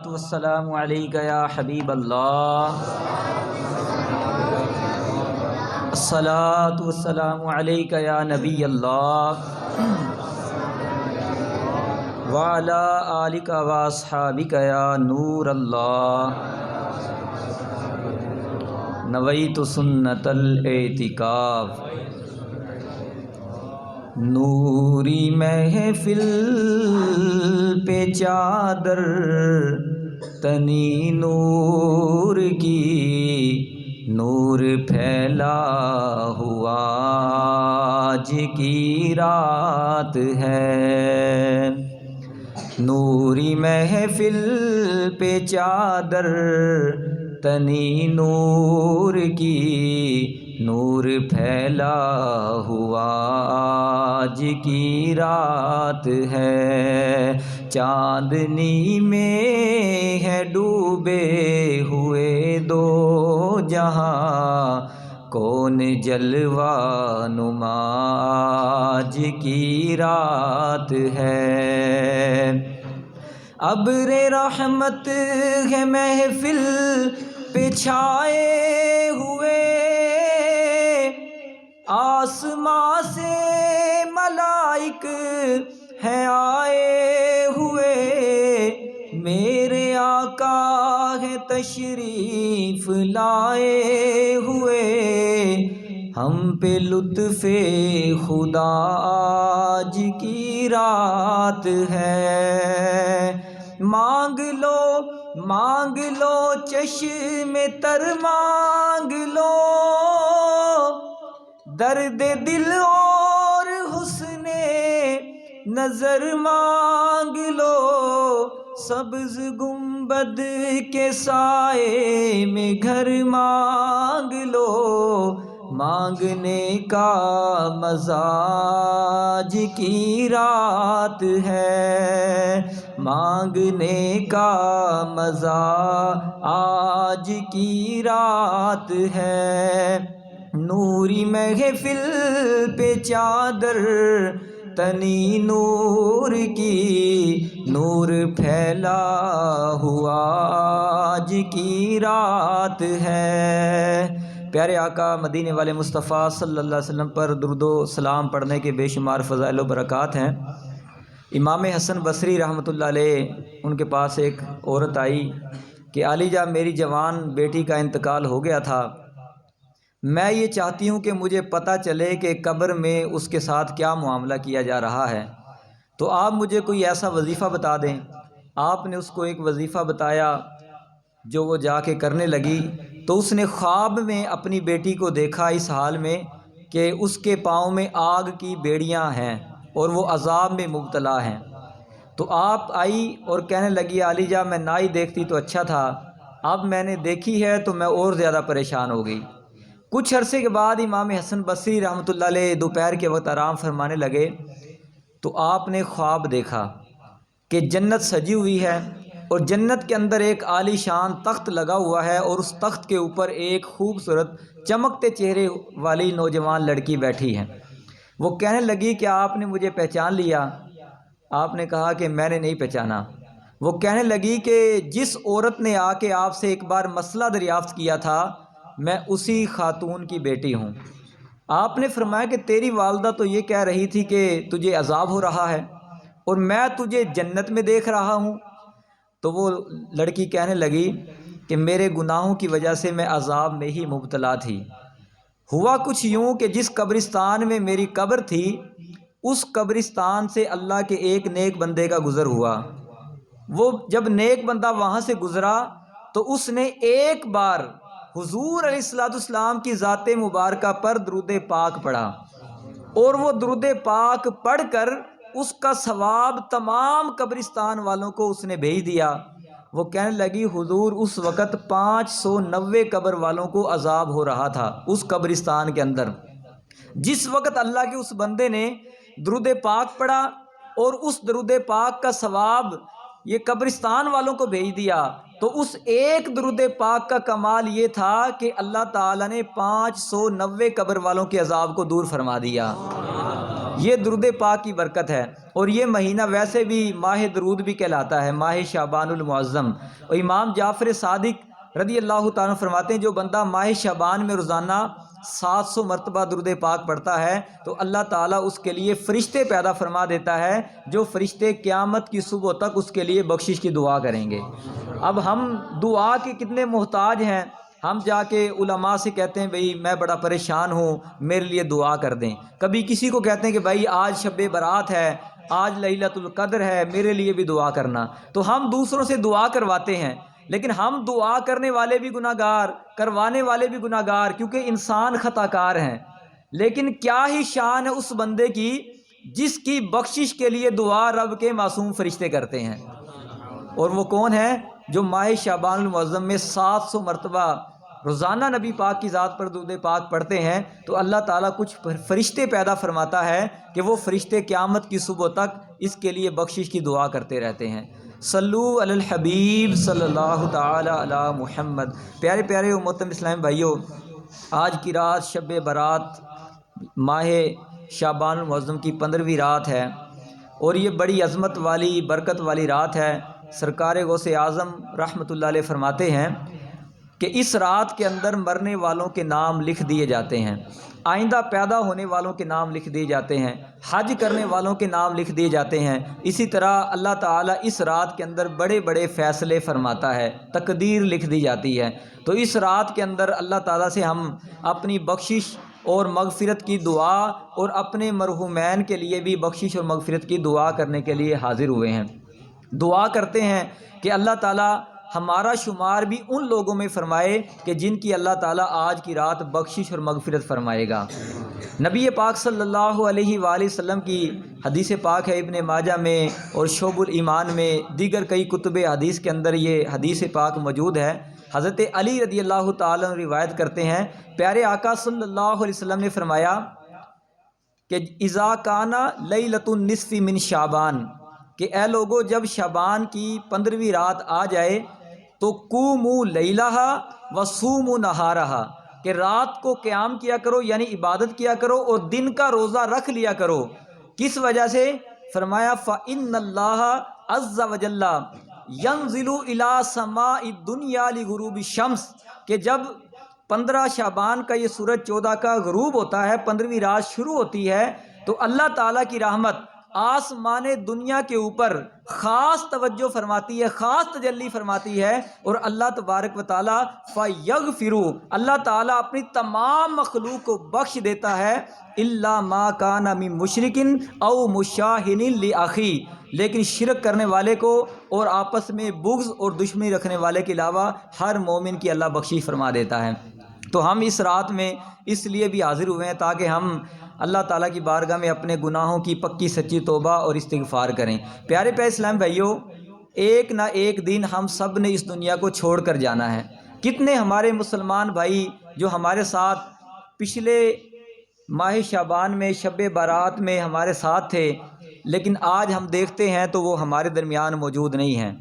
والسلام علیک یا حبیب اللہ، الصلاۃ والسلام علیک یا نبی اللہ، وعلی آلک واصحابک یا نور اللہ۔ نویت سنت الاعتکاف، نوری محفل پہ چادر تنی نور کی، نور پھیلا ہوا آج کی رات ہے۔ نوری محفل پہ چادر تنی نور کی، نور پھیلا ہوا آج کی رات ہے۔ چاندنی میں ہے ڈوبے ہوئے دو جہاں، کون جلوہ نما آج کی رات ہے۔ ابر رحمت ہے محفل پہ چھائے ہوئے، آسماں سے ملائک ہیں آئے ہوئے، میرے آقا ہے تشریف لائے ہوئے، ہم پہ لطف خدا آج کی رات ہے۔ مانگ لو چشم تر مانگ لو، درد دل اور حسن نظر مانگ لو، سبز گنبد کے سائے میں گھر مانگ لو، مانگنے کا مزاج کی رات ہے، مانگنے کا مزہ آج کی رات ہے۔ نوری محفل پہ چادر تنی نور کی، نور پھیلا ہوا آج کی رات ہے۔ پیارے آقا مدینے والے مصطفیٰ صلی اللہ علیہ وسلم پر درود و سلام پڑھنے کے بے شمار فضائل و برکات ہیں۔ امام حسن بصری رحمۃ اللہ علیہ، ان کے پاس ایک عورت آئی کہ عالی جان میری جوان بیٹی کا انتقال ہو گیا تھا، میں یہ چاہتی ہوں کہ مجھے پتہ چلے کہ قبر میں اس کے ساتھ کیا معاملہ کیا جا رہا ہے، تو آپ مجھے کوئی ایسا وظیفہ بتا دیں۔ آپ نے اس کو ایک وظیفہ بتایا جو وہ جا کے کرنے لگی، تو اس نے خواب میں اپنی بیٹی کو دیکھا اس حال میں کہ اس کے پاؤں میں آگ کی بیڑیاں ہیں اور وہ عذاب میں مبتلا ہیں۔ تو آپ آئی اور کہنے لگی عالی جان میں نہ ہی دیکھتی تو اچھا تھا، اب میں نے دیکھی ہے تو میں اور زیادہ پریشان ہو گئی۔ کچھ عرصے کے بعد امام حسن بصری رحمۃ اللہ علیہ دوپہر کے وقت آرام فرمانے لگے، تو آپ نے خواب دیکھا کہ جنت سجی ہوئی ہے اور جنت کے اندر ایک عالی شان تخت لگا ہوا ہے، اور اس تخت کے اوپر ایک خوبصورت چمکتے چہرے والی نوجوان لڑکی بیٹھی ہے۔ وہ کہنے لگی کہ آپ نے مجھے پہچان لیا؟ آپ نے کہا کہ میں نے نہیں پہچانا۔ وہ کہنے لگی کہ جس عورت نے آ کے آپ سے ایک بار مسئلہ دریافت کیا تھا، میں اسی خاتون کی بیٹی ہوں۔ آپ نے فرمایا کہ تیری والدہ تو یہ کہہ رہی تھی کہ تجھے عذاب ہو رہا ہے اور میں تجھے جنت میں دیکھ رہا ہوں۔ تو وہ لڑکی کہنے لگی کہ میرے گناہوں کی وجہ سے میں عذاب میں ہی مبتلا تھی۔ ہوا کچھ یوں کہ جس قبرستان میں میری قبر تھی، اس قبرستان سے اللہ کے ایک نیک بندے کا گزر ہوا۔ وہ جب نیک بندہ وہاں سے گزرا تو اس نے ایک بار حضور علیہ السلام کی ذات مبارکہ پر درود پاک پڑھا، اور وہ درود پاک پڑھ کر اس کا ثواب تمام قبرستان والوں کو اس نے بھیج دیا۔ وہ کہنے لگی حضور اس وقت 590 قبر والوں کو عذاب ہو رہا تھا اس قبرستان کے اندر، جس وقت اللہ کے اس بندے نے درود پاک پڑھا اور اس درود پاک کا ثواب یہ قبرستان والوں کو بھیج دیا، تو اس ایک درود پاک کا کمال یہ تھا کہ اللہ تعالیٰ نے 590 قبر والوں کے عذاب کو دور فرما دیا۔ یہ درود پاک کی برکت ہے۔ اور یہ مہینہ ویسے بھی ماہ درود بھی کہلاتا ہے، ماہ شعبان المعظم۔ اور امام جعفر صادق رضی اللہ تعالیٰ فرماتے ہیں جو بندہ ماہ شعبان میں روزانہ 700 مرتبہ درود پاک پڑھتا ہے تو اللہ تعالیٰ اس کے لیے فرشتے پیدا فرما دیتا ہے، جو فرشتے قیامت کی صبح تک اس کے لیے بخشش کی دعا کریں گے۔ اب ہم دعا کے کتنے محتاج ہیں، ہم جا کے علماء سے کہتے ہیں بھئی میں بڑا پریشان ہوں، میرے لیے دعا کر دیں۔ کبھی کسی کو کہتے ہیں کہ بھائی آج شب برات ہے، آج لیلۃ القدر ہے، میرے لیے بھی دعا کرنا۔ تو ہم دوسروں سے دعا کرواتے ہیں، لیکن ہم دعا کرنے والے بھی گناہ گار، کروانے والے بھی گناہ گار، کیونکہ انسان خطا کار ہیں۔ لیکن کیا ہی شان ہے اس بندے کی جس کی بخشش کے لیے دعا رب کے معصوم فرشتے کرتے ہیں۔ اور وہ کون ہے؟ جو ماہ شعبان المعظم میں 700 مرتبہ روزانہ نبی پاک کی ذات پر درود پاک پڑھتے ہیں تو اللہ تعالیٰ کچھ فرشتے پیدا فرماتا ہے کہ وہ فرشتے قیامت کی صبح تک اس کے لیے بخشش کی دعا کرتے رہتے ہیں۔ صلو علی الحبیب صلی اللہ تعالی علی محمد۔ پیارے پیارے محترم اسلام بھائیوں، آج کی رات شب برات ماہ شعبان المعظم کی 15ویں رات ہے، اور یہ بڑی عظمت والی برکت والی رات ہے۔ سرکار غوث اعظم رحمۃ اللہ علیہ فرماتے ہیں کہ اس رات کے اندر مرنے والوں کے نام لکھ دیے جاتے ہیں، آئندہ پیدا ہونے والوں کے نام لکھ دیے جاتے ہیں، حج کرنے والوں کے نام لکھ دیے جاتے ہیں۔ اسی طرح اللہ تعالیٰ اس رات کے اندر بڑے بڑے فیصلے فرماتا ہے، تقدیر لکھ دی جاتی ہے۔ تو اس رات کے اندر اللہ تعالیٰ سے ہم اپنی بخشش اور مغفرت کی دعا اور اپنے مرحومین کے لیے بھی بخشش اور مغفرت کی دعا کرنے کے لیے حاضر ہوئے ہیں۔ دعا کرتے ہیں کہ اللہ تعالیٰ ہمارا شمار بھی ان لوگوں میں فرمائے کہ جن کی اللہ تعالیٰ آج کی رات بخشش اور مغفرت فرمائے گا۔ نبی پاک صلی اللہ علیہ وآلہ وسلم کی حدیث پاک ہے ابن ماجہ میں اور شعب الایمان میں، دیگر کئی کتب حدیث کے اندر یہ حدیث پاک موجود ہے۔ حضرت علی رضی اللہ تعالیٰ عنہ روایت کرتے ہیں، پیارے آقا صلی اللہ علیہ وسلم نے فرمایا کہ اذا کان لیلۃ النصف من شعبان، کہ اے لوگو جب شعبان کی 15ویں رات آ جائے تو قوموا لیلہا وصوموا نہارہا، کہ رات کو قیام کیا کرو یعنی عبادت کیا کرو اور دن کا روزہ رکھ لیا کرو۔ کس وجہ سے؟ فرمایا فإن اللہ عز وجل ینزل الی سماء الدنیا لغروب الشمس، کہ جب 15 شعبان کا یہ سورج 14 کا غروب ہوتا ہے، 15ویں رات شروع ہوتی ہے، تو اللہ تعالیٰ کی رحمت آسمان دنیا کے اوپر خاص توجہ فرماتی ہے، خاص تجلی فرماتی ہے، اور اللہ تبارک و تعالیٰ فیغفروا، اللہ تعالیٰ اپنی تمام مخلوق کو بخش دیتا ہے، الا ما کان من مشرک او مشاہن لاخی، لیکن شرک کرنے والے کو اور آپس میں بغض اور دشمنی رکھنے والے کے علاوہ ہر مومن کی اللہ بخشش فرما دیتا ہے۔ تو ہم اس رات میں اس لیے بھی حاضر ہوئے ہیں تاکہ ہم اللہ تعالیٰ کی بارگاہ میں اپنے گناہوں کی پکی سچی توبہ اور استغفار کریں۔ پیارے پیارے اسلام بھائیوں، ایک نہ ایک دن ہم سب نے اس دنیا کو چھوڑ کر جانا ہے۔ کتنے ہمارے مسلمان بھائی جو ہمارے ساتھ پچھلے ماہ شعبان میں شب برات میں ہمارے ساتھ تھے، لیکن آج ہم دیکھتے ہیں تو وہ ہمارے درمیان موجود نہیں ہیں۔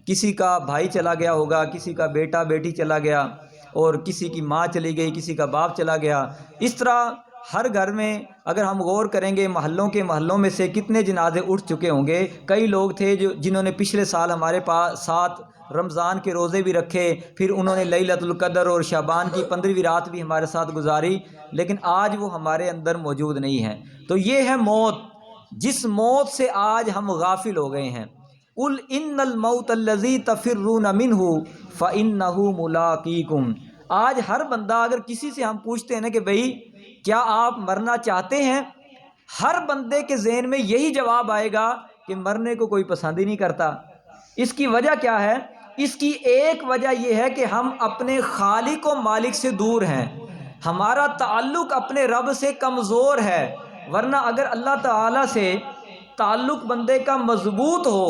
کسی کا بھائی چلا گیا ہوگا، کسی کا بیٹا بیٹی چلا گیا، اور کسی کی ماں چلی گئی، کسی کا باپ چلا گیا۔ اس طرح ہر گھر میں اگر ہم غور کریں گے محلوں میں سے کتنے جنازے اٹھ چکے ہوں گے۔ کئی لوگ تھے جنہوں نے پچھلے سال ہمارے ساتھ رمضان کے روزے بھی رکھے، پھر انہوں نے لیلۃ القدر اور شعبان کی 15ویں رات بھی ہمارے ساتھ گزاری، لیکن آج وہ ہمارے اندر موجود نہیں ہیں۔ تو یہ ہے موت، جس موت سے آج ہم غافل ہو گئے ہیں۔ قل ان الموت الذی تفرون منہ فانہ ملاقیکم۔ آج ہر بندہ اگر کسی سے ہم پوچھتے ہیں نا کہ بھئی کیا آپ مرنا چاہتے ہیں، ہر بندے کے ذہن میں یہی جواب آئے گا کہ مرنے کو کوئی پسند ہی نہیں کرتا۔ اس کی وجہ کیا ہے؟ اس کی ایک وجہ یہ ہے کہ ہم اپنے خالق و مالک سے دور ہیں، ہمارا تعلق اپنے رب سے کمزور ہے۔ ورنہ اگر اللہ تعالیٰ سے تعلق بندے کا مضبوط ہو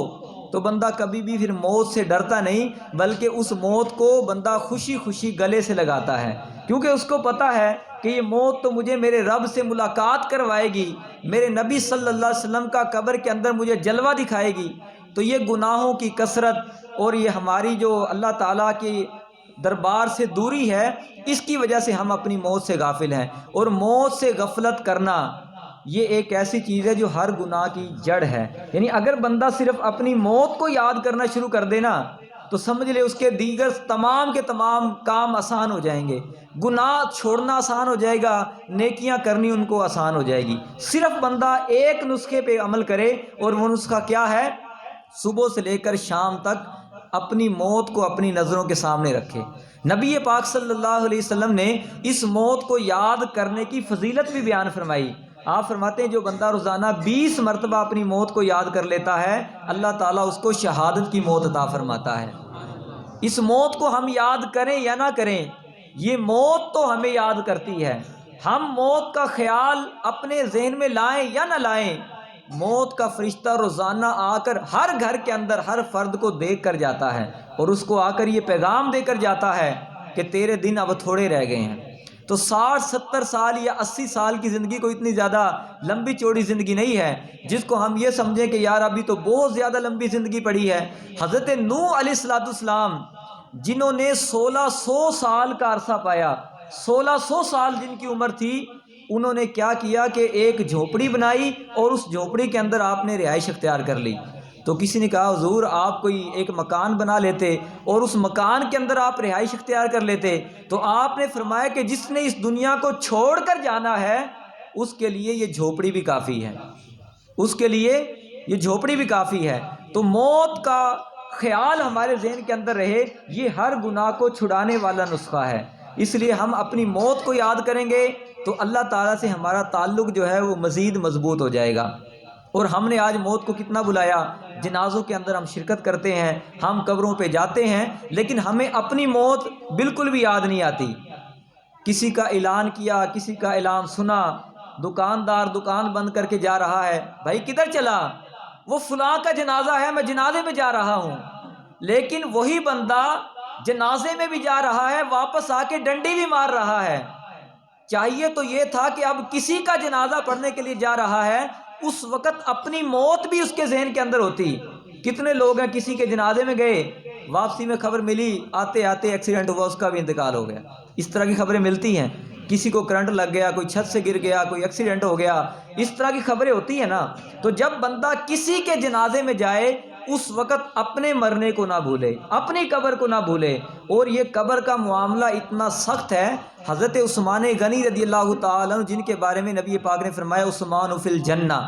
تو بندہ کبھی بھی پھر موت سے ڈرتا نہیں، بلکہ اس موت کو بندہ خوشی خوشی گلے سے لگاتا ہے، کیونکہ اس کو پتہ ہے کہ یہ موت تو مجھے میرے رب سے ملاقات کروائے گی، میرے نبی صلی اللہ علیہ وسلم کا قبر کے اندر مجھے جلوہ دکھائے گی۔ تو یہ گناہوں کی کثرت اور یہ ہماری جو اللہ تعالیٰ کی دربار سے دوری ہے، اس کی وجہ سے ہم اپنی موت سے غافل ہیں۔ اور موت سے غفلت کرنا یہ ایک ایسی چیز ہے جو ہر گناہ کی جڑ ہے. یعنی اگر بندہ صرف اپنی موت کو یاد کرنا شروع کر دے نا تو سمجھ لے اس کے دیگر تمام کے تمام کام آسان ہو جائیں گے. گناہ چھوڑنا آسان ہو جائے گا، نیکیاں کرنی ان کو آسان ہو جائے گی. صرف بندہ ایک نسخے پہ عمل کرے، اور وہ نسخہ کیا ہے؟ صبح سے لے کر شام تک اپنی موت کو اپنی نظروں کے سامنے رکھے. نبی پاک صلی اللہ علیہ وسلم نے اس موت کو یاد کرنے کی فضیلت بھی بیان فرمائی. آپ فرماتے ہیں جو بندہ روزانہ 20 مرتبہ اپنی موت کو یاد کر لیتا ہے، اللہ تعالیٰ اس کو شہادت کی موت عطا فرماتا ہے. اس موت کو ہم یاد کریں یا نہ کریں، یہ موت تو ہمیں یاد کرتی ہے. ہم موت کا خیال اپنے ذہن میں لائیں یا نہ لائیں، موت کا فرشتہ روزانہ آ کر ہر گھر کے اندر ہر فرد کو دیکھ کر جاتا ہے، اور اس کو آ کر یہ پیغام دے کر جاتا ہے کہ تیرے دن اب تھوڑے رہ گئے ہیں. تو 60-70 سال یا 80 سال کی زندگی کوئی اتنی زیادہ لمبی چوڑی زندگی نہیں ہے جس کو ہم یہ سمجھیں کہ یار ابھی تو بہت زیادہ لمبی زندگی پڑی ہے. حضرت نوح علیہ السلام جنہوں نے 1600 سال کا عرصہ پایا، 1600 سال جن کی عمر تھی، انہوں نے کیا کیا کہ ایک جھونپڑی بنائی اور اس جھونپڑی کے اندر آپ نے رہائش اختیار کر لی. تو کسی نے کہا حضور آپ کوئی ایک مکان بنا لیتے اور اس مکان کے اندر آپ رہائش اختیار کر لیتے. تو آپ نے فرمایا کہ جس نے اس دنیا کو چھوڑ کر جانا ہے اس کے لیے یہ جھونپڑی بھی کافی ہے، اس کے لیے یہ جھونپڑی بھی کافی ہے. تو موت کا خیال ہمارے ذہن کے اندر رہے، یہ ہر گناہ کو چھڑانے والا نسخہ ہے. اس لیے ہم اپنی موت کو یاد کریں گے تو اللہ تعالیٰ سے ہمارا تعلق جو ہے وہ مزید مضبوط ہو جائے گا. اور ہم نے آج موت کو کتنا بلایا، جنازوں کے اندر ہم شرکت کرتے ہیں، ہم قبروں پہ جاتے ہیں، لیکن ہمیں اپنی موت بالکل بھی یاد نہیں آتی. کسی کا اعلان کیا، کسی کا اعلان سنا، دکاندار دکان بند کر کے جا رہا ہے، بھائی کدھر چلا؟ وہ فلاں کا جنازہ ہے، میں جنازے میں جا رہا ہوں. لیکن وہی بندہ جنازے میں بھی جا رہا ہے، واپس آ کے ڈنڈی بھی مار رہا ہے. چاہیے تو یہ تھا کہ اب کسی کا جنازہ پڑھنے کے لیے جا رہا ہے، اس وقت اپنی موت بھی اس کے ذہن کے اندر ہوتی. کتنے لوگ ہیں کسی کے جنازے میں گئے، واپسی میں خبر ملی آتے آتے ایکسیڈنٹ ہوا، اس کا بھی انتقال ہو گیا. اس طرح کی خبریں ملتی ہیں. کسی کو کرنٹ لگ گیا، کوئی چھت سے گر گیا، کوئی ایکسیڈنٹ ہو گیا، اس طرح کی خبریں ہوتی ہیں نا. تو جب بندہ کسی کے جنازے میں جائے اس وقت اپنے مرنے کو نہ بھولے، اپنی قبر کو نہ بھولے. اور یہ قبر کا معاملہ اتنا سخت ہے. حضرت عثمان غنی رضی اللہ تعالیٰ عنہ جن کے بارے میں نبی پاک نے فرمایا عثمان فی الجنہ،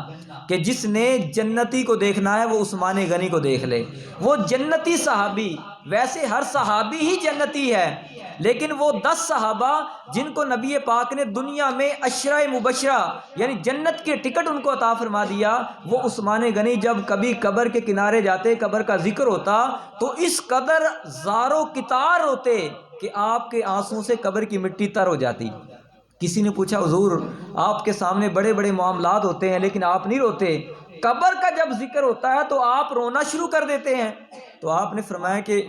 کہ جس نے جنتی کو دیکھنا ہے وہ عثمان غنی کو دیکھ لے. وہ جنتی صحابی، ویسے ہر صحابی ہی جنتی ہے، لیکن وہ 10 صحابہ جن کو نبی پاک نے دنیا میں عشرہ مبشرہ یعنی جنت کے ٹکٹ ان کو عطا فرما دیا، وہ عثمان غنی جب کبھی قبر کے کنارے جاتے، قبر کا ذکر ہوتا تو اس قدر زارو کتار ہوتے کہ آپ کے آنسوں سے قبر کی مٹی تر ہو جاتی. کسی نے پوچھا حضور آپ کے سامنے بڑے بڑے معاملات ہوتے ہیں لیکن آپ نہیں روتے، قبر کا جب ذکر ہوتا ہے تو آپ رونا شروع کر دیتے ہیں. تو آپ نے فرمایا کہ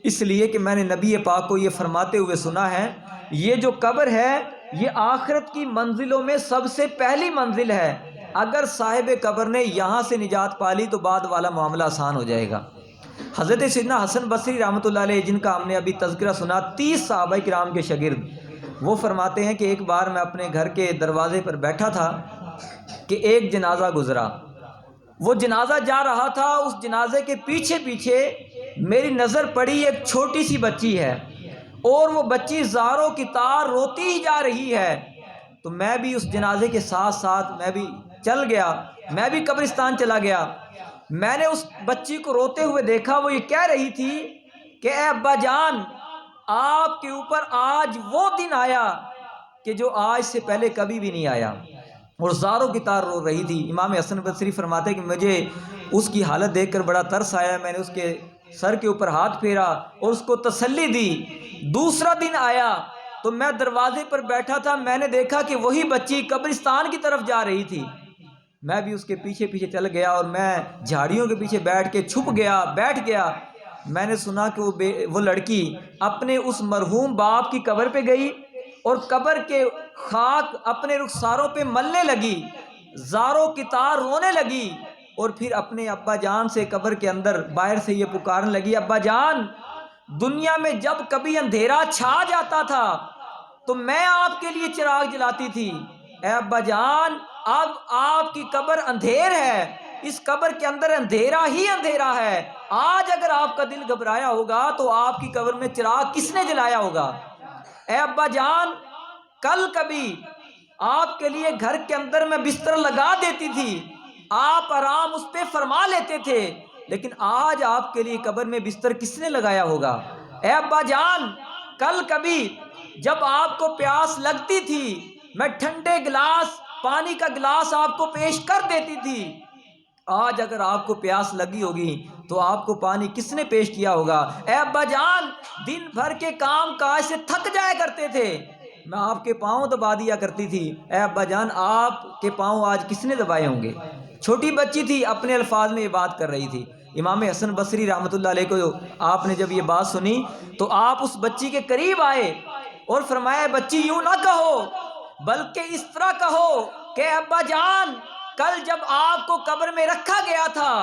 اس لیے کہ میں نے نبی پاک کو یہ فرماتے ہوئے سنا ہے، یہ جو قبر ہے یہ آخرت کی منزلوں میں سب سے پہلی منزل ہے. اگر صاحب قبر نے یہاں سے نجات پالی تو بعد والا معاملہ آسان ہو جائے گا. حضرت سیدنا حسن بصری رحمۃ اللہ علیہ جن کا ہم نے ابھی تذکرہ سنا، 30 صحابہ کرام کے شاگرد، وہ فرماتے ہیں کہ ایک بار میں اپنے گھر کے دروازے پر بیٹھا تھا کہ ایک جنازہ گزرا. وہ جنازہ جا رہا تھا، اس جنازے کے پیچھے پیچھے میری نظر پڑی ایک چھوٹی سی بچی ہے، اور وہ بچی زاروں کی تار روتی ہی جا رہی ہے. تو میں بھی اس جنازے کے ساتھ ساتھ میں بھی چل گیا، میں بھی قبرستان چلا گیا. میں نے اس بچی کو روتے ہوئے دیکھا، وہ یہ کہہ رہی تھی کہ اے ابا جان، آپ کے اوپر آج وہ دن آیا کہ جو آج سے پہلے کبھی بھی نہیں آیا، اور زاروں کی تار رو رہی تھی. امام حسن بصری فرماتے کہ مجھے اس کی حالت دیکھ کر بڑا ترس آیا. میں نے اس کے سر کے اوپر ہاتھ پھیرا اور اس کو تسلی دی. دوسرا دن آیا تو میں دروازے پر بیٹھا تھا، میں نے دیکھا کہ وہی بچی قبرستان کی طرف جا رہی تھی. میں بھی اس کے پیچھے پیچھے چل گیا اور میں جھاڑیوں کے پیچھے بیٹھ کے چھپ گیا، بیٹھ گیا. میں نے سنا کہ وہ لڑکی اپنے اس مرحوم باپ کی قبر پہ گئی اور قبر کے خاک اپنے رخساروں پہ ملنے لگی، زاروں کی تار رونے لگی، اور پھر اپنے ابا جان سے قبر کے اندر باہر سے یہ پکارنے لگی، ابا جان، دنیا میں جب کبھی اندھیرا چھا جاتا تھا تو میں آپ کے لیے چراغ جلاتی تھی. اے ابا جان، اب آپ کی قبر اندھیر ہے، اس قبر کے اندر اندھیرا ہی اندھیرا ہے۔ آج اگر آپ کا دل گھبرایا ہوگا تو آپ کی قبر میں چراغ کس نے جلایا ہوگا؟ اے ابا جان، کل کبھی آپ کے لیے گھر کے اندر میں بستر لگا دیتی تھی، آپ آرام اس پہ فرما لیتے تھے، لیکن آج آپ کے لیے قبر میں بستر کس نے لگایا ہوگا؟ اے ابا جان، کل کبھی جب آپ کو پیاس لگتی تھی، میں ٹھنڈے گلاس پانی کا گلاس آپ کو پیش کر دیتی تھی، آج اگر آپ کو پیاس لگی ہوگی تو آپ کو پانی کس نے پیش کیا ہوگا؟ اے ابا جان، دن بھر کے کام کاج سے تھک جایا کرتے تھے، میں آپ کے پاؤں دبا دیا کرتی تھی، اے ابا جان آپ کے پاؤں آج کس نے دبائے ہوں گے؟ چھوٹی بچی تھی، اپنے الفاظ میں یہ بات کر رہی تھی۔ امام حسن بصری رحمۃ اللہ علیہ کو آپ نے جب یہ بات سنی تو آپ اس بچی کے قریب آئے اور فرمایا، بچی یوں نہ کہو، بلکہ اس طرح کہو کہ ابا جان، کل جب آپ کو قبر میں رکھا گیا تھا،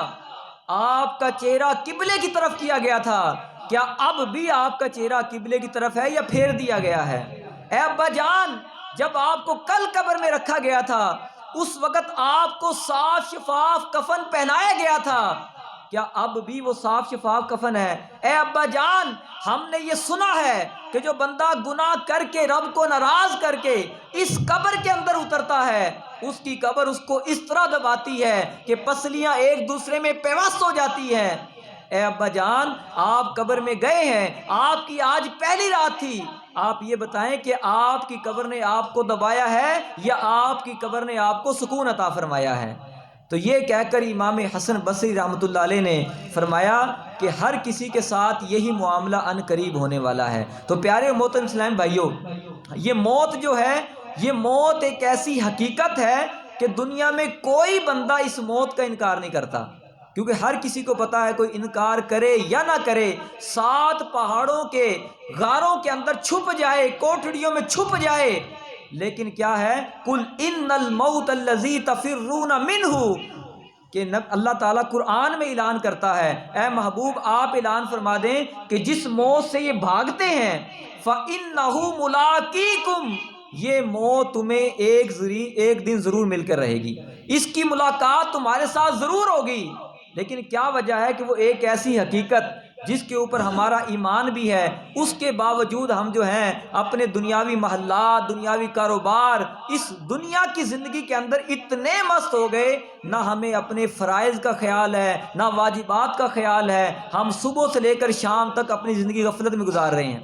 آپ کا چہرہ قبلے کی طرف کیا گیا تھا، کیا اب بھی آپ کا چہرہ قبلے کی طرف ہے یا پھیر دیا گیا ہے؟ اے ابا جان، جب آپ کو کل قبر میں رکھا گیا تھا اس وقت آپ کو صاف شفاف کفن پہنایا گیا تھا، کیا اب بھی وہ صاف شفاف کفن ہے؟ اے ابا جان، ہم نے یہ سنا ہے کہ جو بندہ گناہ کر کے رب کو ناراض کر کے اس قبر کے اندر اترتا ہے، اس کی قبر اس کو اس طرح دباتی ہے کہ پسلیاں ایک دوسرے میں پیوست ہو جاتی ہیں۔ اے ابا جان، آپ قبر میں گئے ہیں، آپ کی آج پہلی رات تھی، آپ یہ بتائیں کہ آپ کی قبر نے آپ کو دبایا ہے یا آپ کی قبر نے آپ کو سکون عطا فرمایا ہے؟ تو یہ کہہ کر امام حسن بصری رحمۃ اللہ علیہ نے فرمایا کہ ہر کسی کے ساتھ یہی معاملہ ان قریب ہونے والا ہے۔ تو پیارے محترم اسلام بھائیوں، یہ موت جو ہے، یہ موت ایک ایسی حقیقت ہے کہ دنیا میں کوئی بندہ اس موت کا انکار نہیں کرتا، کیونکہ ہر کسی کو پتا ہے، کوئی انکار کرے یا نہ کرے، 7 پہاڑوں کے غاروں کے اندر چھپ جائے، کوٹھڑیوں میں چھپ جائے، لیکن کیا ہے، قل ان الموت الذی تفرون منہ، کہ اللہ تعالیٰ قرآن میں اعلان کرتا ہے، اے محبوب آپ اعلان فرما دیں کہ جس موت سے یہ بھاگتے ہیں، فَإِنَّهُ مُلَاقِيكُمْ، یہ موت تمہیں ایک دن ضرور مل کر رہے گی، اس کی ملاقات تمہارے ساتھ ضرور ہوگی۔ لیکن کیا وجہ ہے کہ وہ ایک ایسی حقیقت جس کے اوپر ہمارا ایمان بھی ہے، اس کے باوجود ہم جو ہیں اپنے دنیاوی محلات، دنیاوی کاروبار، اس دنیا کی زندگی کے اندر اتنے مست ہو گئے، نہ ہمیں اپنے فرائض کا خیال ہے، نہ واجبات کا خیال ہے، ہم صبح سے لے کر شام تک اپنی زندگی غفلت میں گزار رہے ہیں۔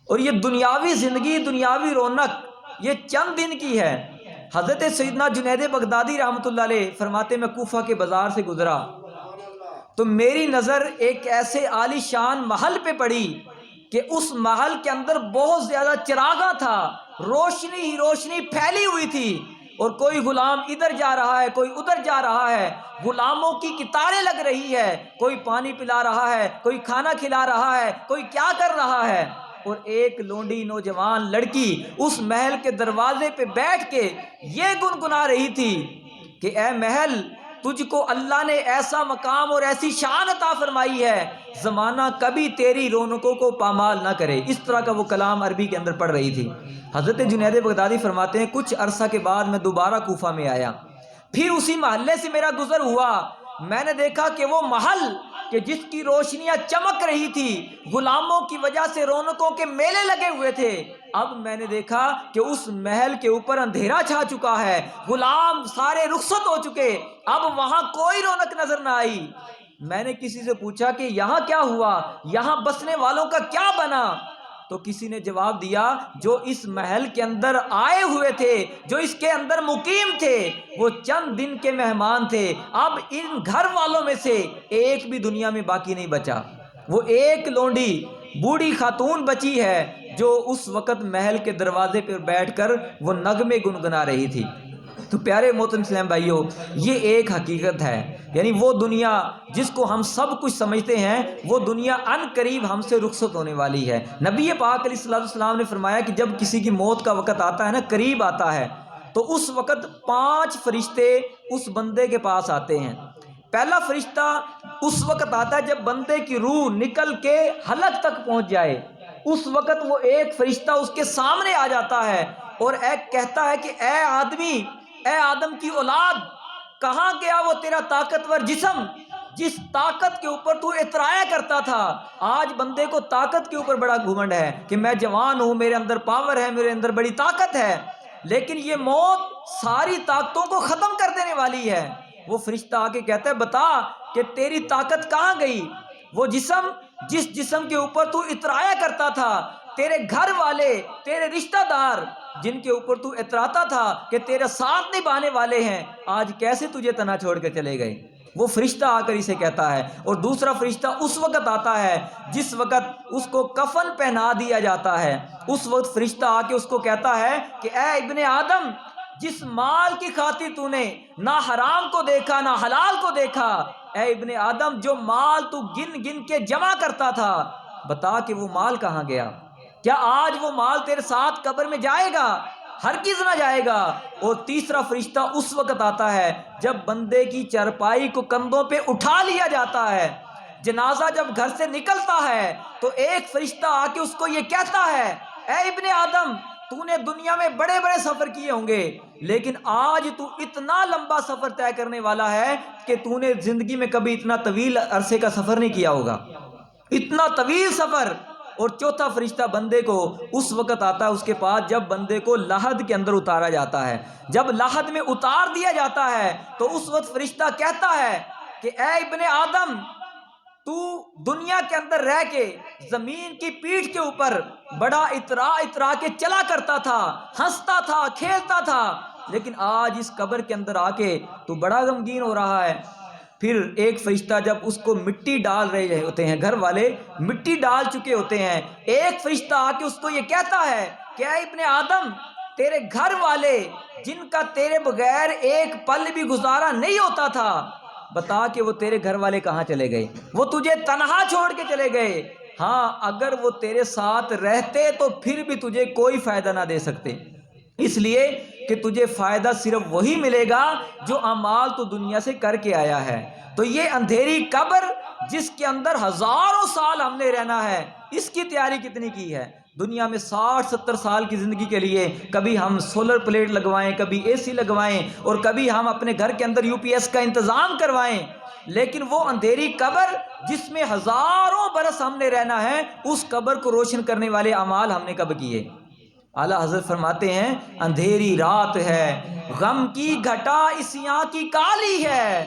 اور یہ دنیاوی زندگی، دنیاوی رونق، یہ چند دن کی ہے۔ حضرت سیدنا جنید بغدادی رحمۃ اللہ علیہ فرماتے، میں کوفہ کے بازار سے گزرا تو میری نظر ایک ایسے عالی شان محل پہ پڑی کہ اس محل کے اندر بہت زیادہ چراغاں تھا، روشنی ہی روشنی پھیلی ہوئی تھی، اور کوئی غلام ادھر جا رہا ہے، کوئی ادھر جا رہا ہے، غلاموں کی قطاریں لگ رہی ہے، کوئی پانی پلا رہا ہے، کوئی کھانا کھلا رہا ہے، کوئی کیا کر رہا ہے، اور ایک لونڈی نوجوان لڑکی اس محل کے دروازے پہ بیٹھ کے یہ گنگنا رہی تھی کہ اے محل، تجھ کو اللہ نے ایسا مقام اور ایسی شان عطا فرمائی ہے، زمانہ کبھی تیری رونقوں کو پامال نہ کرے۔ اس طرح کا وہ کلام عربی کے اندر پڑھ رہی تھی۔ حضرت جنید بغدادی فرماتے ہیں، کچھ عرصہ کے بعد میں دوبارہ کوفہ میں آیا، پھر اسی محلے سے میرا گزر ہوا، میں نے دیکھا کہ وہ محل کہ جس کی روشنیاں چمک رہی تھی، غلاموں کی وجہ سے رونقوں کے میلے لگے ہوئے تھے، اب میں نے دیکھا کہ اس محل کے اوپر اندھیرا چھا چکا ہے، غلام سارے رخصت ہو چکے، اب وہاں کوئی رونق نظر نہ آئی۔ میں نے کسی سے پوچھا کہ یہاں کیا ہوا، یہاں بسنے والوں کا کیا بنا؟ تو کسی نے جواب دیا، جو اس محل کے اندر آئے ہوئے تھے، جو اس کے اندر مقیم تھے، وہ چند دن کے مہمان تھے، اب ان گھر والوں میں سے ایک بھی دنیا میں باقی نہیں بچا۔ وہ ایک لونڈی بوڑھی خاتون بچی ہے جو اس وقت محل کے دروازے پر بیٹھ کر وہ نغمے گنگنا رہی تھی۔ تو پیارے محترم اسلام بھائیوں، یہ ایک حقیقت ہے، یعنی وہ دنیا جس کو ہم سب کچھ سمجھتے ہیں، وہ دنیا ان قریب ہم سے رخصت ہونے والی ہے۔ نبی پاک علیہ الصلوۃ والسلام نے فرمایا کہ جب کسی کی موت کا وقت آتا ہے نا، قریب آتا ہے، تو اس وقت 5 فرشتے اس بندے کے پاس آتے ہیں۔ پہلا فرشتہ اس وقت آتا ہے جب بندے کی روح نکل کے حلق تک پہنچ جائے، اس وقت وہ ایک فرشتہ اس کے سامنے آ جاتا ہے اور ایک کہتا ہے کہ اے آدمی، اے آدم کی اولاد، کہاں گیا وہ تیرا طاقتور جسم جس طاقت کے اوپر تو اترایا کرتا تھا؟ آج بندے کو طاقت کے اوپر بڑا گھمنڈ ہے کہ میں جوان ہوں، میرے اندر پاور ہے، میرے اندر بڑی طاقت ہے، لیکن یہ موت ساری طاقتوں کو ختم کر دینے والی ہے۔ وہ فرشتہ آ کے کہتا ہے بتا کہ تیری طاقت کہاں گئی؟ وہ جسم جس جسم کے اوپر تو اترایا کرتا تھا، تیرے گھر والے، تیرے رشتہ دار جن کے اوپر تو اتراتا تھا کہ تیرے ساتھ نبھانے والے ہیں، آج کیسے تجھے تنہا چھوڑ کے چلے گئے؟ وہ فرشتہ آ کر اسے کہتا ہے۔ اور دوسرا فرشتہ اس وقت آتا ہے جس وقت اس کو کفن پہنا دیا جاتا ہے۔ اس وقت فرشتہ آ کے اس کو کہتا ہے کہ اے ابن آدم، جس مال کی خاطر تو نے نہ حرام کو دیکھا نہ حلال کو دیکھا، اے ابن آدم جو مال تو گن گن کے جمع کرتا تھا، بتا کہ وہ مال کہاں گیا؟ کیا آج وہ مال تیرے ساتھ قبر میں جائے گا؟ ہرگز نہ جائے گا۔ اور تیسرا فرشتہ اس وقت آتا ہے جب بندے کی چارپائی کو کندھوں پہ اٹھا لیا جاتا ہے، جنازہ جب گھر سے نکلتا ہے تو ایک فرشتہ آ کے اس کو یہ کہتا ہے اے ابن آدم، تو نے دنیا میں بڑے بڑے سفر کیے ہوں گے، لیکن آج تو اتنا لمبا سفر طے کرنے والا ہے کہ تو نے زندگی میں کبھی اتنا طویل عرصے کا سفر نہیں کیا ہوگا، اتنا طویل سفر۔ اور چوتھا فرشتہ بندے کو اس وقت آتا ہے اس کے پاس جب بندے کو لحد کے اندر اتارا جاتا ہے۔ جب لحد میں اتار دیا جاتا ہے تو اس وقت فرشتہ کہتا ہے کہ اے ابن آدم، تو دنیا کے اندر رہ کے زمین کی پیٹھ کے اوپر بڑا اترا کے چلا کرتا تھا، ہنستا تھا، کھیلتا تھا، لیکن آج اس قبر کے اندر آ کے تو بڑا غمگین ہو رہا ہے۔ پھر ایک فرشتہ جب اس کو مٹی ڈال رہے ہوتے ہیں، گھر والے مٹی ڈال چکے ہوتے ہیں، ایک فرشتہ آ کے اس کو یہ کہتا ہے کہ اے ابن آدم، تیرے گھر والے جن کا تیرے بغیر ایک پل بھی گزارا نہیں ہوتا تھا، بتا کہ وہ تیرے گھر والے کہاں چلے گئے؟ وہ تجھے تنہا چھوڑ کے چلے گئے۔ ہاں، اگر وہ تیرے ساتھ رہتے تو پھر بھی تجھے کوئی فائدہ نہ دے سکتے، اس لیے کہ تجھے فائدہ صرف وہی ملے گا جو اعمال تو دنیا سے کر کے آیا ہے۔ تو یہ اندھیری قبر جس کے اندر ہزاروں سال ہم نے رہنا ہے، اس کی تیاری کتنی کی ہے؟ دنیا میں 60-70 سال کی زندگی کے لیے کبھی ہم سولر پلیٹ لگوائیں، کبھی اے سی لگوائیں، اور کبھی ہم اپنے گھر کے اندر یو پی ایس کا انتظام کروائیں، لیکن وہ اندھیری قبر جس میں ہزاروں برس ہم نے رہنا ہے، اس قبر کو روشن کرنے والے اعمال ہم نے کب کیے؟ اعلیٰ حضرت فرماتے ہیں اندھیری رات ہے، غم کی گھٹا اس یاں کی کالی ہے،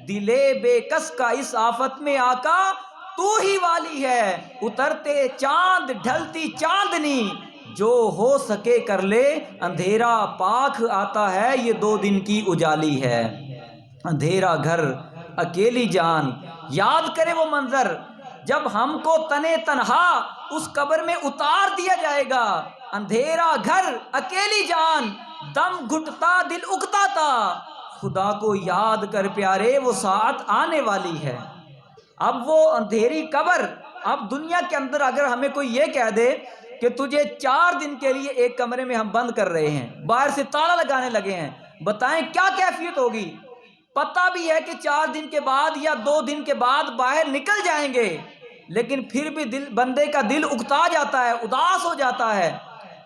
دلے بے کس کا اس آفت میں آقا تو ہی والی ہے، اترتے چاند ڈھلتی چاندنی جو ہو سکے کر لے، اندھیرا پاک آتا ہے یہ 2 دن کی اجالی ہے۔ اندھیرا گھر اکیلی جان، یاد کرے وہ منظر جب ہم کو تنے تنہا اس قبر میں اتار دیا جائے گا۔ اندھیرا گھر اکیلی جان، دم گھٹتا دل اکتا تھا، خدا کو یاد کر پیارے وہ ساعت آنے والی ہے۔ اب وہ اندھیری قبر، اب دنیا کے اندر اگر ہمیں کوئی یہ کہہ دے کہ تجھے 4 دن کے لیے ایک کمرے میں ہم بند کر رہے ہیں، باہر سے تالا لگانے لگے ہیں، بتائیں کیا کیفیت ہوگی؟ پتہ بھی ہے کہ 4 دن کے بعد یا 2 دن کے بعد باہر نکل جائیں گے، لیکن پھر بھی بندے کا دل اکتا جاتا ہے، اداس ہو جاتا ہے۔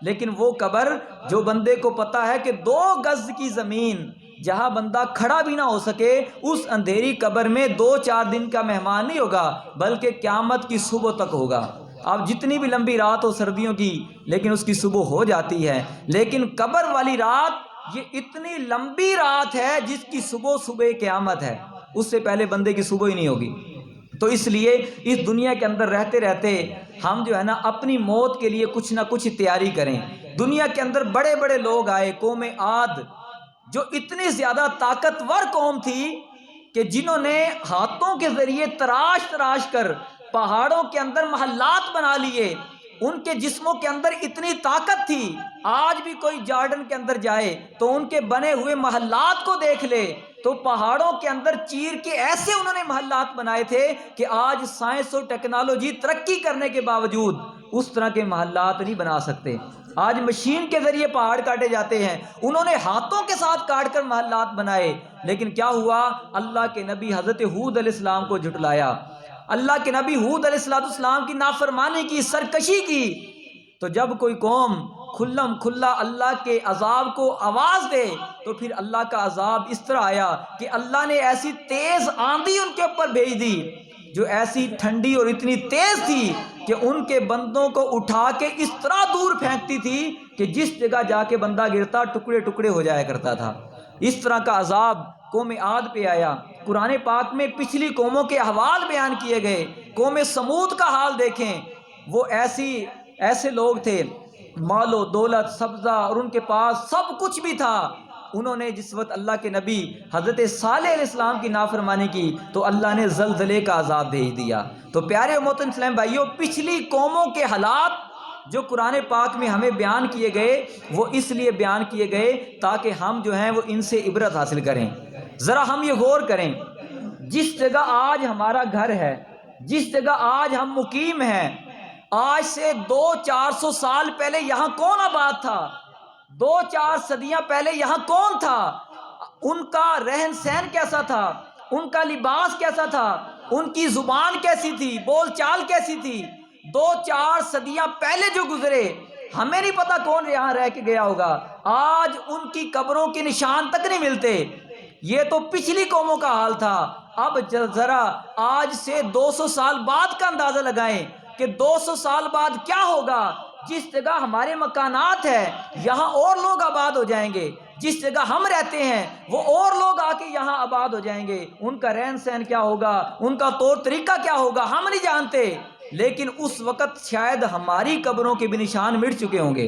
لیکن وہ قبر جو بندے کو پتہ ہے کہ 2 گز کی زمین جہاں بندہ کھڑا بھی نہ ہو سکے، اس اندھیری قبر میں 2-4 دن کا مہمان نہیں ہوگا بلکہ قیامت کی صبح تک ہوگا۔ اب جتنی بھی لمبی رات ہو سردیوں کی، لیکن اس کی صبح ہو جاتی ہے، لیکن قبر والی رات یہ اتنی لمبی رات ہے جس کی صبح قیامت ہے، اس سے پہلے بندے کی صبح ہی نہیں ہوگی۔ تو اس لیے اس دنیا کے اندر رہتے رہتے ہم جو ہے نا اپنی موت کے لیے کچھ نہ کچھ تیاری کریں۔ دنیا کے اندر بڑے بڑے لوگ آئے، قوم عاد جو اتنی زیادہ طاقتور قوم تھی کہ جنہوں نے ہاتھوں کے ذریعے تراش کر پہاڑوں کے اندر محلات بنا لیے، ان کے جسموں کے اندر اتنی طاقت تھی، آج بھی کوئی جارڈن کے اندر جائے تو ان کے بنے ہوئے محلات کو دیکھ لے تو پہاڑوں کے اندر چیر کے ایسے انہوں نے محلات بنائے تھے کہ آج سائنس اور ٹیکنالوجی ترقی کرنے کے باوجود اس طرح کے محلات نہیں بنا سکتے۔ آج مشین کے ذریعے پہاڑ کاٹے جاتے ہیں، انہوں نے ہاتھوں کے ساتھ کاٹ کر محلات بنائے، لیکن کیا ہوا؟ اللہ کے نبی حضرت ہود علیہ السلام کو جھٹلایا، اللہ کے نبی ہود علیہ السلام کی نافرمانی کی، سرکشی کی۔ تو جب کوئی قوم کھلم کھلا اللہ کے عذاب کو آواز دے تو پھر اللہ کا عذاب اس طرح آیا کہ اللہ نے ایسی تیز آندھی ان کے اوپر بھیج دی جو ایسی ٹھنڈی اور اتنی تیز تھی کہ ان کے بندوں کو اٹھا کے اس طرح دور پھینکتی تھی کہ جس جگہ جا کے بندہ گرتا ٹکڑے ٹکڑے ہو جایا کرتا تھا۔ اس طرح کا عذاب قوم عاد پہ آیا۔ قرآن پاک میں پچھلی قوموں کے احوال بیان کیے گئے۔ قوم سمود کا حال دیکھیں، وہ ایسے لوگ تھے، مال و دولت سبزہ اور ان کے پاس سب کچھ بھی تھا۔ انہوں نے جس وقت اللہ کے نبی حضرت صالح علیہ السلام کی نافرمانی کی تو اللہ نے زلزلے کا عذاب بھیج دیا۔ تو پیارے محترم اسلام بھائیوں، پچھلی قوموں کے حالات جو قرآن پاک میں ہمیں بیان کیے گئے وہ اس لیے بیان کیے گئے تاکہ ہم جو ہیں وہ ان سے عبرت حاصل کریں۔ ذرا ہم یہ غور کریں، جس جگہ آج ہمارا گھر ہے، جس جگہ آج ہم مقیم ہیں، آج سے 200-400 سال پہلے یہاں کون آباد تھا؟ 2-4 صدیاں پہلے یہاں کون تھا؟ ان کا رہن سہن کیسا تھا؟ ان کا لباس کیسا تھا؟ ان کی زبان کیسی تھی؟ بول چال کیسی تھی؟ 2-4 صدیاں پہلے جو گزرے، ہمیں نہیں پتا کون یہاں رہ کے گیا ہوگا۔ آج ان کی قبروں کے نشان تک نہیں ملتے۔ یہ تو پچھلی قوموں کا حال تھا۔ اب ذرا آج سے 200 سال بعد کا اندازہ لگائیں کہ 200 سال بعد کیا ہوگا۔ جس جگہ ہمارے مکانات ہیں یہاں اور لوگ آباد ہو جائیں گے، جس جگہ ہم رہتے ہیں وہ اور لوگ آ کے یہاں آباد ہو جائیں گے۔ ان کا رہن سہن کیا ہوگا، ان کا طور طریقہ کیا ہوگا ہم نہیں جانتے، لیکن اس وقت شاید ہماری قبروں کے بھی نشان مٹ چکے ہوں گے۔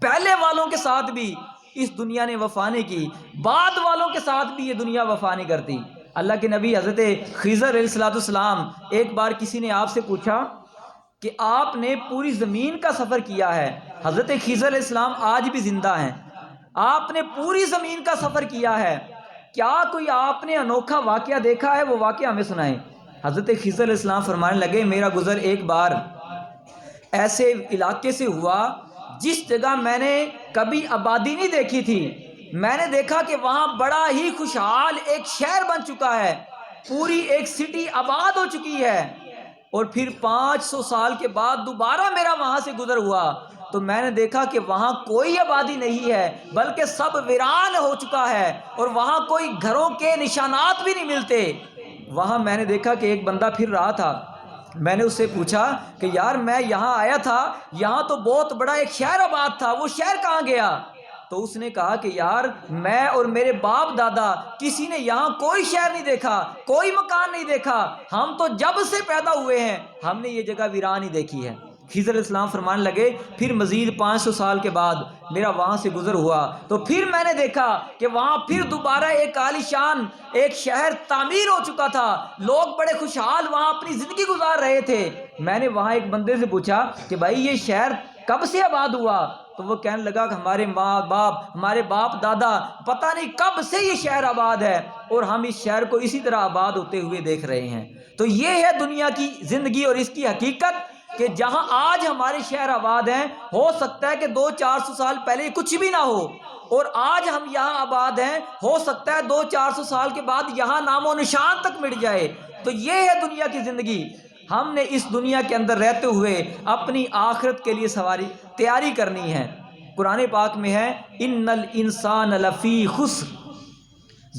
پہلے والوں کے ساتھ بھی اس دنیا نے وفا نہیں کی، بعد والوں کے ساتھ بھی یہ دنیا وفا نہیں کرتی۔ اللہ کے نبی حضرت خضر علیہ السلام، ایک بار کسی نے آپ سے پوچھا کہ آپ نے پوری زمین کا سفر کیا ہے، حضرت خضر علیہ السلام آج بھی زندہ ہیں، آپ نے پوری زمین کا سفر کیا ہے، کیا کوئی آپ نے انوکھا واقعہ دیکھا ہے؟ وہ واقعہ ہمیں سنائیں۔ حضرت خضر علیہ السلام فرمانے لگے، میرا گزر ایک بار ایسے علاقے سے ہوا جس جگہ میں نے کبھی آبادی نہیں دیکھی تھی۔ میں نے دیکھا کہ وہاں بڑا ہی خوشحال ایک شہر بن چکا ہے، پوری ایک سٹی آباد ہو چکی ہے، اور پھر 500 سال کے بعد دوبارہ میرا وہاں سے گزر ہوا تو میں نے دیکھا کہ وہاں کوئی آبادی نہیں ہے بلکہ سب ویران ہو چکا ہے، اور وہاں کوئی گھروں کے نشانات بھی نہیں ملتے۔ وہاں میں نے دیکھا کہ ایک بندہ پھر رہا تھا، میں نے اس سے پوچھا کہ یار میں یہاں آیا تھا، یہاں تو بہت بڑا ایک شہر آباد تھا، وہ شہر کہاں گیا؟ تو اس نے کہا کہ یار میں اور میرے باپ دادا کسی نے یہاں کوئی شہر نہیں دیکھا، کوئی مکان نہیں دیکھا، ہم تو جب سے پیدا ہوئے ہیں ہم نے یہ جگہ ویران ہی دیکھی ہے۔ خضر علیہ السلام فرمانے لگے، پھر مزید 500 سال کے بعد میرا وہاں سے گزر ہوا تو پھر میں نے دیکھا کہ وہاں پھر دوبارہ ایک عالیشان ایک شہر تعمیر ہو چکا تھا، لوگ بڑے خوشحال وہاں اپنی زندگی گزار رہے تھے۔ میں نے وہاں ایک بندے سے پوچھا کہ بھائی یہ شہر کب سے آباد ہوا؟ تو وہ کہنے لگا کہ ہمارے باپ دادا پتہ نہیں کب سے یہ شہر آباد ہے، اور ہم اس شہر کو اسی طرح آباد ہوتے ہوئے دیکھ رہے ہیں۔ تو یہ ہے دنیا کی زندگی اور اس کی حقیقت کہ جہاں آج ہمارے شہر آباد ہیں، ہو سکتا ہے کہ 200-400 سال پہلے کچھ بھی نہ ہو، اور آج ہم یہاں آباد ہیں، ہو سکتا ہے 200-400 سال کے بعد یہاں نام و نشان تک مٹ جائے۔ تو یہ ہے دنیا کی زندگی۔ ہم نے اس دنیا کے اندر رہتے ہوئے اپنی آخرت کے لیے تیاری کرنی ہے۔ قرآن پاک میں ہے ان الانسان لفی خسر،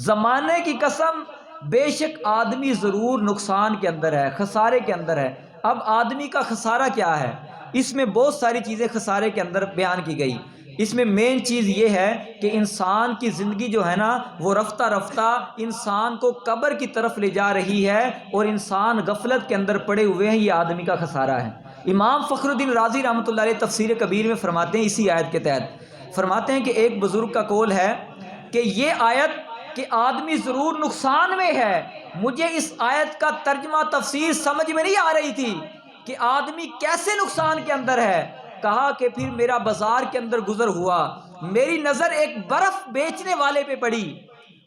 زمانے کی قسم بے شک آدمی ضرور نقصان کے اندر ہے، خسارے کے اندر ہے۔ اب آدمی کا خسارہ کیا ہے؟ اس میں بہت ساری چیزیں خسارے کے اندر بیان کی گئی۔ اس میں مین چیز یہ ہے کہ انسان کی زندگی جو ہے نا وہ رفتہ رفتہ انسان کو قبر کی طرف لے جا رہی ہے، اور انسان غفلت کے اندر پڑے ہوئے ہیں، یہ آدمی کا خسارہ ہے۔ امام فخر الدین رازی رحمۃ اللہ علیہ تفسیر کبیر میں فرماتے ہیں، اسی آیت کے تحت فرماتے ہیں کہ ایک بزرگ کا قول ہے کہ یہ آیت کہ آدمی ضرور نقصان میں ہے، مجھے اس آیت کا ترجمہ تفسیر سمجھ میں نہیں آ رہی تھی کہ آدمی کیسے نقصان کے اندر ہے۔ کہا کہ پھر میرا بازار کے اندر گزر ہوا، میری نظر ایک برف بیچنے والے پہ پڑی،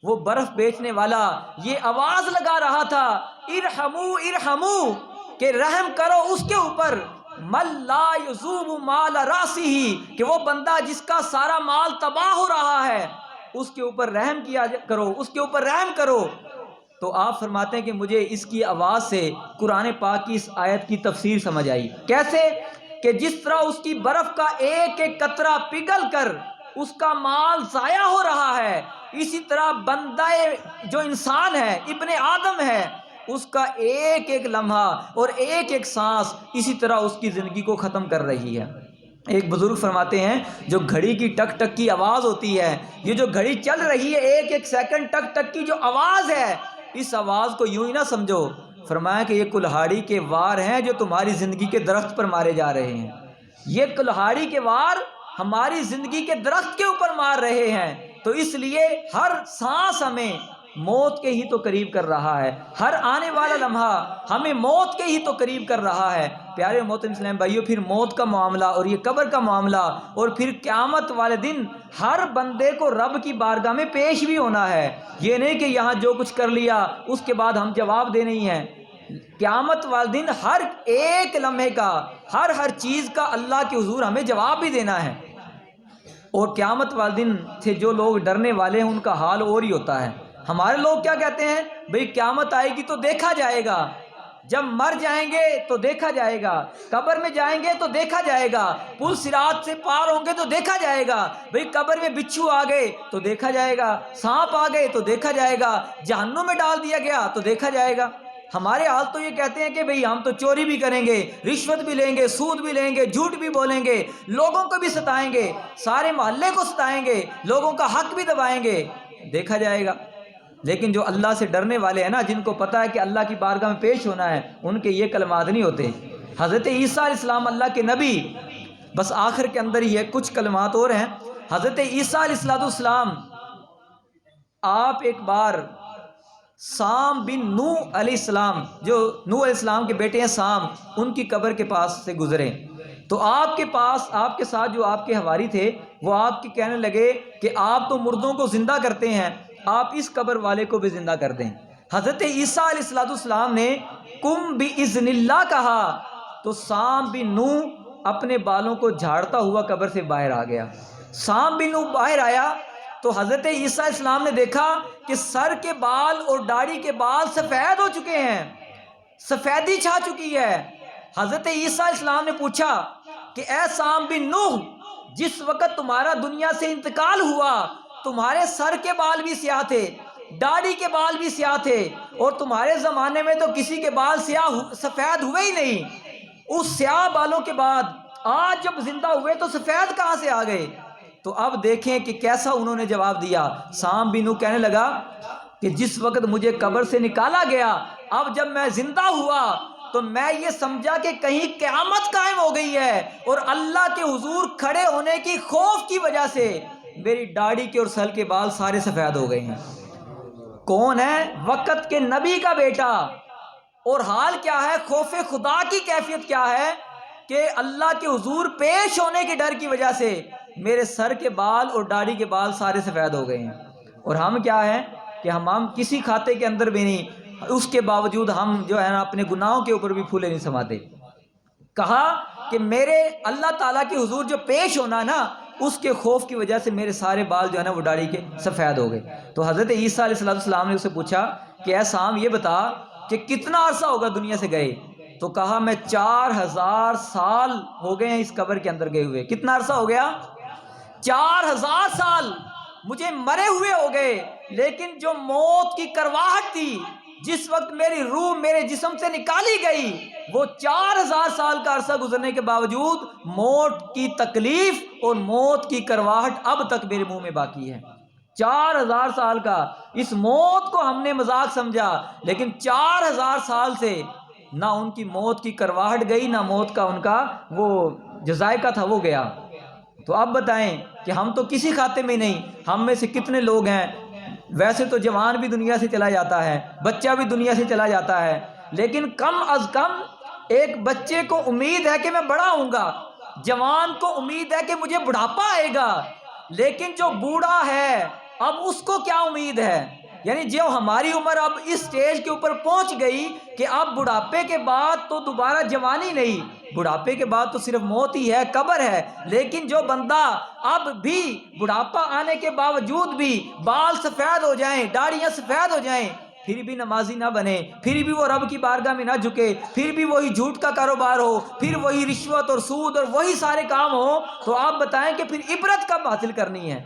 وہ برف بیچنے والا یہ آواز لگا رہا تھا ارحمو ارحمو، کہ رحم کرو اس کے اوپر، من لا یذوب مال راسہ، کہ وہ بندہ جس کا سارا مال تباہ ہو رہا ہے اس کے اوپر رحم کیا کرو، اس کے اوپر رحم کرو۔ تو آپ فرماتے ہیں کہ مجھے اس کی آواز سے قرآن پاک کی اس آیت کی تفسیر سمجھ آئی۔ کیسے؟ کہ جس طرح اس کی برف کا ایک ایک قطرہ پگھل کر اس کا مال ضائع ہو رہا ہے، اسی طرح بندہ جو انسان ہے، ابن آدم ہے، اس کا ایک ایک لمحہ اور ایک ایک سانس اسی طرح اس کی زندگی کو ختم کر رہی ہے۔ ایک بزرگ فرماتے ہیں جو گھڑی کی ٹک ٹک کی آواز ہوتی ہے، یہ جو گھڑی چل رہی ہے ایک ایک سیکنڈ ٹک ٹک کی جو آواز ہے، اس آواز کو یوں ہی نہ سمجھو، فرمایا کہ یہ کلہاڑی کے وار ہیں جو تمہاری زندگی کے درخت پر مارے جا رہے ہیں۔ یہ کلہاڑی کے وار ہماری زندگی کے درخت کے اوپر مار رہے ہیں، تو اس لیے ہر سانس ہمیں موت کے ہی تو قریب کر رہا ہے، ہر آنے والا لمحہ ہمیں موت کے ہی تو قریب کر رہا ہے۔ پیارے محترم اسلام بھائیو، پھر موت کا معاملہ اور یہ قبر کا معاملہ اور پھر قیامت والے دن ہر بندے کو رب کی بارگاہ میں پیش بھی ہونا ہے۔ یہ نہیں کہ یہاں جو کچھ کر لیا اس کے بعد ہم جواب دے نہیں ہیں۔ قیامت والے دن ہر ایک لمحے کا، ہر چیز کا اللہ کے حضور ہمیں جواب بھی دینا ہے۔ اور قیامت والے دن سے جو لوگ ڈرنے والے ہیں ان کا حال اور ہی ہوتا ہے۔ ہمارے لوگ کیا کہتے ہیں؟ بھئی قیامت آئے گی تو دیکھا جائے گا، جب مر جائیں گے تو دیکھا جائے گا، قبر میں جائیں گے تو دیکھا جائے گا، پل صراط سے پار ہوں گے تو دیکھا جائے گا، بھئی قبر میں بچھو آ گئے تو دیکھا جائے گا، سانپ آ گئے تو دیکھا جائے گا، جہنم میں ڈال دیا گیا تو دیکھا جائے گا۔ ہمارے حال تو یہ کہتے ہیں کہ بھئی ہم تو چوری بھی کریں گے، رشوت بھی لیں گے، سود بھی لیں گے، جھوٹ بھی بولیں گے، لوگوں کو بھی ستائیں گے، سارے محلے کو ستائیں گے، لوگوں کا حق بھی دبائیں گے، دیکھا جائے گا۔ لیکن جو اللہ سے ڈرنے والے ہیں نا، جن کو پتہ ہے کہ اللہ کی بارگاہ میں پیش ہونا ہے، ان کے یہ کلمات نہیں ہوتے۔ حضرت عیسیٰ علیہ السلام اللہ کے نبی، بس آخر کے اندر ہی ہے، کچھ کلمات اور ہیں۔ حضرت عیسیٰ علیہ السلام آپ ایک بار سام بن نوح علیہ السلام، جو نوح علیہ السلام کے بیٹے ہیں سام، ان کی قبر کے پاس سے گزرے تو آپ کے پاس، آپ کے ساتھ جو آپ کے حواری تھے، وہ آپ کے کہنے لگے کہ آپ تو مردوں کو زندہ کرتے ہیں، آپ اس قبر والے کو بھی زندہ کر دیں۔ حضرت عیسیٰ علیہ السلام نے کم باذن اللہ کہا تو سام بن نوح اپنے بالوں کو جھاڑتا ہوا قبر سے باہر آ گیا۔ سام بن نوح باہر آیا تو حضرت عیسیٰ علیہ السلام نے دیکھا کہ سر کے بال اور داڑھی کے بال سفید ہو چکے ہیں، سفیدی چھا چکی ہے۔ حضرت عیسیٰ علیہ السلام نے پوچھا کہ اے سام بن نوح، جس وقت تمہارا دنیا سے انتقال ہوا تمہارے سر کے بال بھی سیاہ تھے، داڑھی کے بال بھی سیاہ تھے، اور تمہارے زمانے میں تو کسی کے بال سفید ہوئے ہی نہیں، اس سیاہ بالوں کے بعد آج جب زندہ ہوئے تو سفید کہاں سے آ گئے؟ تو اب دیکھیں کہ کیسا انہوں نے جواب دیا۔ سام بن نوح کہنے لگا کہ جس وقت مجھے قبر سے نکالا گیا، اب جب میں زندہ ہوا تو میں یہ سمجھا کہ کہیں قیامت قائم ہو گئی ہے، اور اللہ کے حضور کھڑے ہونے کی خوف کی وجہ سے میری داڑھی کے اور سر کے بال سارے سفید ہو گئے ہیں۔ کون ہے؟ وقت کے نبی کا بیٹا، اور حال کیا ہے؟ خوف خدا کی کیفیت کیا ہے کہ اللہ کے حضور پیش ہونے کے ڈر کی وجہ سے میرے سر کے بال اور داڑھی کے بال سارے سفید ہو گئے ہیں۔ اور ہم کیا ہیں کہ ہم کسی کھاتے کے اندر بھی نہیں، اس کے باوجود ہم جو ہے نا اپنے گناہوں کے اوپر بھی پھولے نہیں سماتے۔ کہا کہ میرے اللہ تعالیٰ کے حضور جو پیش ہونا نا، اس کے خوف کی وجہ سے میرے سارے بال جو ہے نا وہ داڑھی کے سفید ہو گئے۔ تو حضرت عیسیٰ علیہ السلام نے اسے پوچھا کہ اے سام، یہ بتا کہ کتنا عرصہ ہوگا دنیا سے گئے؟ تو کہا میں 4000 سال ہو گئے ہیں اس قبر کے اندر گئے ہوئے۔ کتنا عرصہ ہو گیا؟ 4000 سال مجھے مرے ہوئے ہو گئے، لیکن جو موت کی کرواہٹ تھی، جس وقت میری روح میرے جسم سے نکالی گئی، وہ 4000 سال کا عرصہ گزرنے کے باوجود موت کی تکلیف اور موت کی کرواہٹ اب تک میرے منہ میں باقی ہے۔ 4000 سال کا اس موت کو ہم نے مذاق سمجھا، لیکن 4000 سال سے نہ ان کی موت کی کرواہٹ گئی، نہ موت کا ان کا وہ جو ذائقہ تھا وہ گیا۔ تو اب بتائیں کہ ہم تو کسی کھاتے میں نہیں، ہم میں سے کتنے لوگ ہیں، ویسے تو جوان بھی دنیا سے چلا جاتا ہے، بچہ بھی دنیا سے چلا جاتا ہے، لیکن کم از کم ایک بچے کو امید ہے کہ میں بڑا ہوں گا، جوان کو امید ہے کہ مجھے بڑھاپا آئے گا، لیکن جو بوڑھا ہے اب اس کو کیا امید ہے؟ یعنی جو ہماری عمر اب اس سٹیج کے اوپر پہنچ گئی کہ اب بڑھاپے کے بعد تو دوبارہ جوانی نہیں، بڑھاپے کے بعد تو صرف موت ہی ہے، قبر ہے۔ لیکن جو بندہ اب بھی بڑھاپا آنے کے باوجود بھی بال سفید ہو جائیں، داڑھیاں سفید ہو جائیں، پھر بھی نمازی نہ بنے، پھر بھی وہ رب کی بارگاہ میں نہ جھکے، پھر بھی وہی جھوٹ کا کاروبار ہو، پھر وہی رشوت اور سود اور وہی سارے کام ہو، تو آپ بتائیں کہ پھر عبرت کب حاصل کرنی ہے؟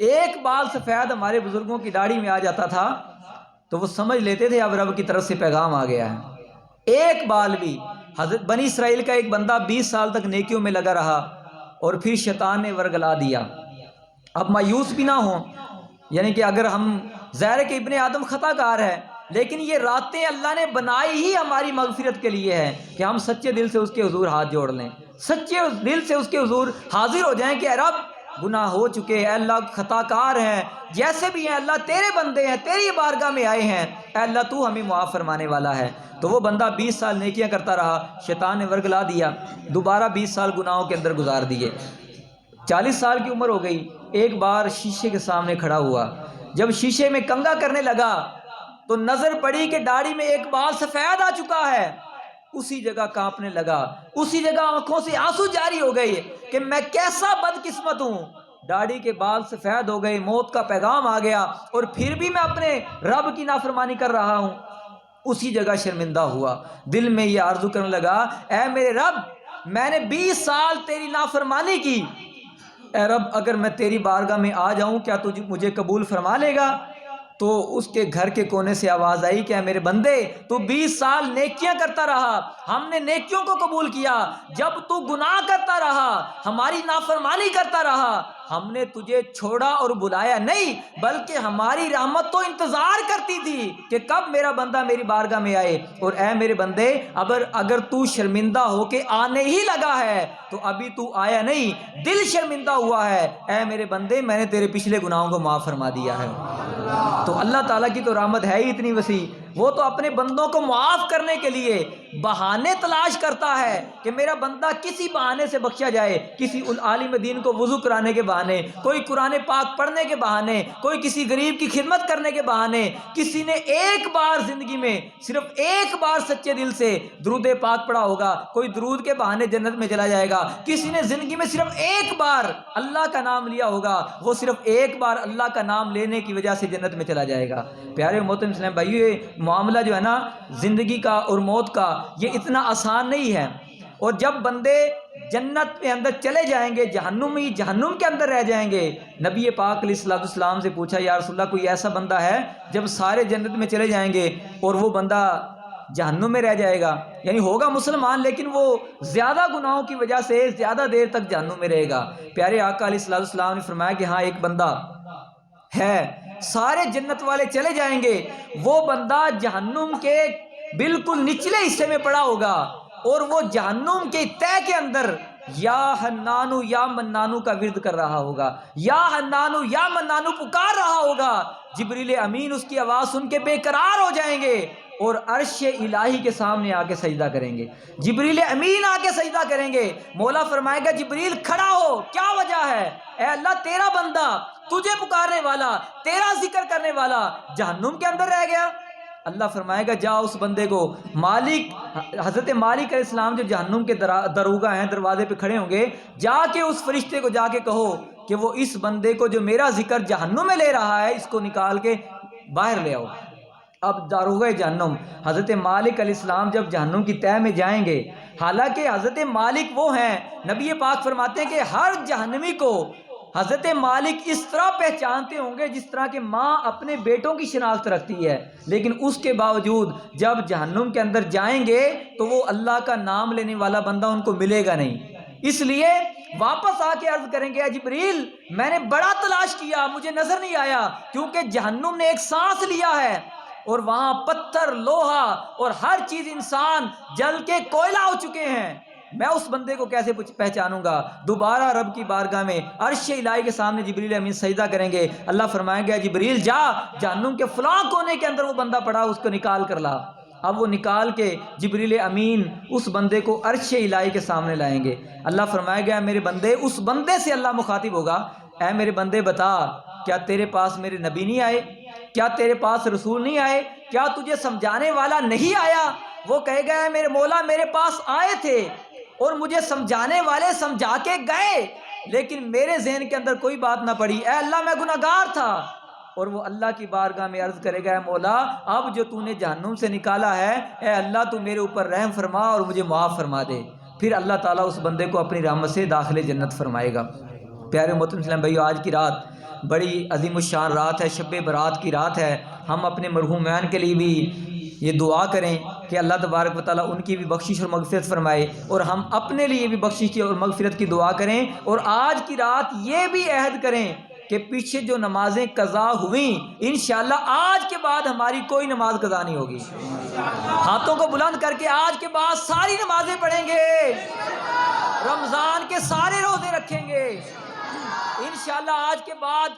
ایک بال سفید ہمارے بزرگوں کی داڑھی میں آ جاتا تھا تو وہ سمجھ لیتے تھے اب رب کی طرف سے پیغام آ گیا ہے۔ ایک بال بھی، حضرت بنی اسرائیل کا ایک بندہ 20 سال تک نیکیوں میں لگا رہا اور پھر شیطان نے ورگلا دیا۔ اب مایوس بھی نہ ہوں، یعنی کہ اگر ہم ظاہر ہے کہ ابن آدم خطا کار ہے، لیکن یہ راتیں اللہ نے بنائی ہی ہماری مغفرت کے لیے ہے کہ ہم سچے دل سے اس کے حضور ہاتھ جوڑ لیں، سچے دل سے اس کے حضور حاضر ہو جائیں کہ اے رب گناہ ہو چکے ہیں، اے اللہ خطا کار ہیں، جیسے بھی ہیں اللہ تیرے بندے ہیں، تیری بارگاہ میں آئے ہیں، اے اللہ تو ہمیں معاف فرمانے والا ہے۔ تو وہ بندہ 20 سال نیکیاں کرتا رہا، شیطان نے ورگلا دیا، دوبارہ 20 سال گناہوں کے اندر گزار دیے۔ 40 سال کی عمر ہو گئی، ایک بار شیشے کے سامنے کھڑا ہوا، جب شیشے میں کنگھا کرنے لگا تو نظر پڑی کہ داڑھی میں ایک بال سفید آ چکا ہے، اسی جگہ کانپنے لگا، اسی جگہ آنکھوں سے آنسو جاری ہو گئی کہ میں کیسا بدقسمت ہوں، داڑھی کے بال سفید ہو گئے، موت کا پیغام آ گیا اور پھر بھی میں اپنے رب کی نافرمانی کر رہا ہوں۔ اسی جگہ شرمندہ ہوا، دل میں یہ آرزو کرنے لگا، اے میرے رب میں نے 20 سال تیری نافرمانی کی، اے رب اگر میں تیری بارگاہ میں آ جاؤں کیا تجھے مجھے قبول فرما لے گا؟ تو اس کے گھر کے کونے سے آواز آئی کہ اے میرے بندے تو 20 سال نیکیاں کرتا رہا، ہم نے نیکیوں کو قبول کیا، جب تو گناہ کرتا رہا، ہماری نافرمانی کرتا رہا، ہم نے تجھے چھوڑا اور بلایا نہیں، بلکہ ہماری رحمت تو انتظار کرتی تھی کہ کب میرا بندہ میری بارگاہ میں آئے، اور اے میرے بندے اگر تو شرمندہ ہو کے آنے ہی لگا ہے تو ابھی تو آیا نہیں، دل شرمندہ ہوا ہے، اے میرے بندے میں نے تیرے پچھلے گناہوں کو معاف فرما دیا ہے۔ تو اللہ تعالیٰ کی تو رحمت ہے ہی اتنی وسیع، وہ تو اپنے بندوں کو معاف کرنے کے لیے بہانے تلاش کرتا ہے کہ میرا بندہ کسی بہانے سے بخشا جائے، کسی عالم دین کو وضو کرانے کے بہانے، کوئی قرآن پاک پڑھنے کے بہانے، کوئی کسی غریب کی خدمت کرنے کے بہانے، کسی نے ایک بار زندگی میں صرف ایک بار سچے دل سے درود پاک پڑھا ہوگا، کوئی درود کے بہانے جنت میں چلا جائے گا، کسی نے زندگی میں صرف ایک بار اللہ کا نام لیا ہوگا، وہ صرف ایک بار اللہ کا نام لینے کی وجہ سے جنت میں چلا جائے گا۔ پیارے محترم اسلام بھائیو، یہ معاملہ جو ہے نا زندگی کا اور موت کا، یہ اتنا آسان نہیں ہے، اور جب بندے جنت کے اندر چلے جائیں گے جہنم کے اندر رہ جائیں گے، نبی پاک علیہ الصلوۃ والسلام سے پوچھا یا رسول اللہ کوئی ایسا بندہ ہے جب سارے جنت میں چلے جائیں گے اور وہ بندہ جہنم میں رہ جائے گا، یعنی ہوگا مسلمان لیکن وہ زیادہ گناہوں کی وجہ سے زیادہ دیر تک جہنم میں رہے گا؟ پیارے آقا علیہ الصلوۃ والسلام نے فرمایا کہ ہاں ایک بندہ ہے، سارے جنت والے چلے جائیں گے، وہ بندہ جہنم کے بالکل نچلے حصے میں پڑا ہوگا اور وہ جہنم کے تہہ کے اندر یا حنانو یا منانو کا ورد کر رہا ہوگا، یا حنانو یا منانو پکار رہا ہوگا، جبریل امین اس کی آواز سن کے بے قرار ہو جائیں گے اور عرش الہی کے سامنے آ کے سجدہ کریں گے، جبریل امین آ کے سجدہ کریں گے، مولا فرمائے گا جبریل کھڑا ہو، کیا وجہ ہے؟ اے اللہ تیرا بندہ تجھے پکارنے والا، تیرا ذکر کرنے والا جہنم کے اندر رہ گیا۔ اللہ فرمائے گا جا اس بندے کو، مالک حضرت مالک علیہ السلام جو جہنم کے دروگا ہیں، دروازے پہ کھڑے ہوں گے، جا کے اس فرشتے کو جا کے کہو کہ وہ اس بندے کو جو میرا ذکر جہنم میں لے رہا ہے اس کو نکال کے باہر لے آؤ۔ اب داروغہ جہنم حضرت مالک علیہ السلام جب جہنم کی تہہ میں جائیں گے، حالانکہ حضرت مالک وہ ہیں، نبی پاک فرماتے ہیں کہ ہر جہنمی کو حضرت مالک اس طرح پہچانتے ہوں گے جس طرح کہ ماں اپنے بیٹوں کی شناخت رکھتی ہے، لیکن اس کے باوجود جب جہنم کے اندر جائیں گے تو وہ اللہ کا نام لینے والا بندہ ان کو ملے گا نہیں، اس لیے واپس آ کے عرض کریں گے اے جبریل میں نے بڑا تلاش کیا مجھے نظر نہیں آیا، کیونکہ جہنم نے ایک سانس لیا ہے اور وہاں پتھر لوہا اور ہر چیز انسان جل کے کوئلہ ہو چکے ہیں، میں اس بندے کو کیسے پہچانوں گا؟ دوبارہ رب کی بارگاہ میں عرش الہی کے سامنے جبریل امین سجدہ کریں گے، اللہ فرمائیں گے جبریل جا جہنم کے فلاں کونے کے اندر وہ بندہ پڑا اس کو نکال کر لا۔ اب وہ نکال کے جبریل امین اس بندے کو عرش الہی کے سامنے لائیں گے، اللہ فرمائے گا میرے بندے، اس بندے سے اللہ مخاطب ہوگا، اے میرے بندے بتا کیا تیرے پاس میرے نبی نہیں آئے؟ کیا تیرے پاس رسول نہیں آئے؟ کیا تجھے سمجھانے والا نہیں آیا؟ وہ کہے گا اے میرے مولا میرے پاس آئے تھے اور مجھے سمجھانے والے سمجھا کے گئے، لیکن میرے ذہن کے اندر کوئی بات نہ پڑی، اے اللہ میں گناہگار تھا، اور وہ اللہ کی بارگاہ میں عرض کرے گا اے مولا اب جو تو نے جہنم سے نکالا ہے اے اللہ تو میرے اوپر رحم فرما اور مجھے معاف فرما دے. پھر اللہ تعالیٰ اس بندے کو اپنی رحمت سے داخل جنت فرمائے گا. پیارے محترم اسلام بھائیو، آج کی رات بڑی عظیم الشان رات ہے، شب برات کی رات ہے. ہم اپنے مرحومین کے لیے بھی یہ دعا کریں کہ اللہ تبارک و تعالیٰ ان کی بھی بخشش اور مغفرت فرمائے، اور ہم اپنے لیے بھی بخشش کی اور مغفرت کی دعا کریں. اور آج کی رات یہ بھی عہد کریں کہ پیچھے جو نمازیں قضا ہوئیں انشاءاللہ آج کے بعد ہماری کوئی نماز قضا نہیں ہوگی. ہاتھوں کو بلند کر کے آج کے بعد ساری نمازیں پڑھیں گے، رمضان کے سارے روزے رکھیں گے انشاءاللہ. آج کے بعد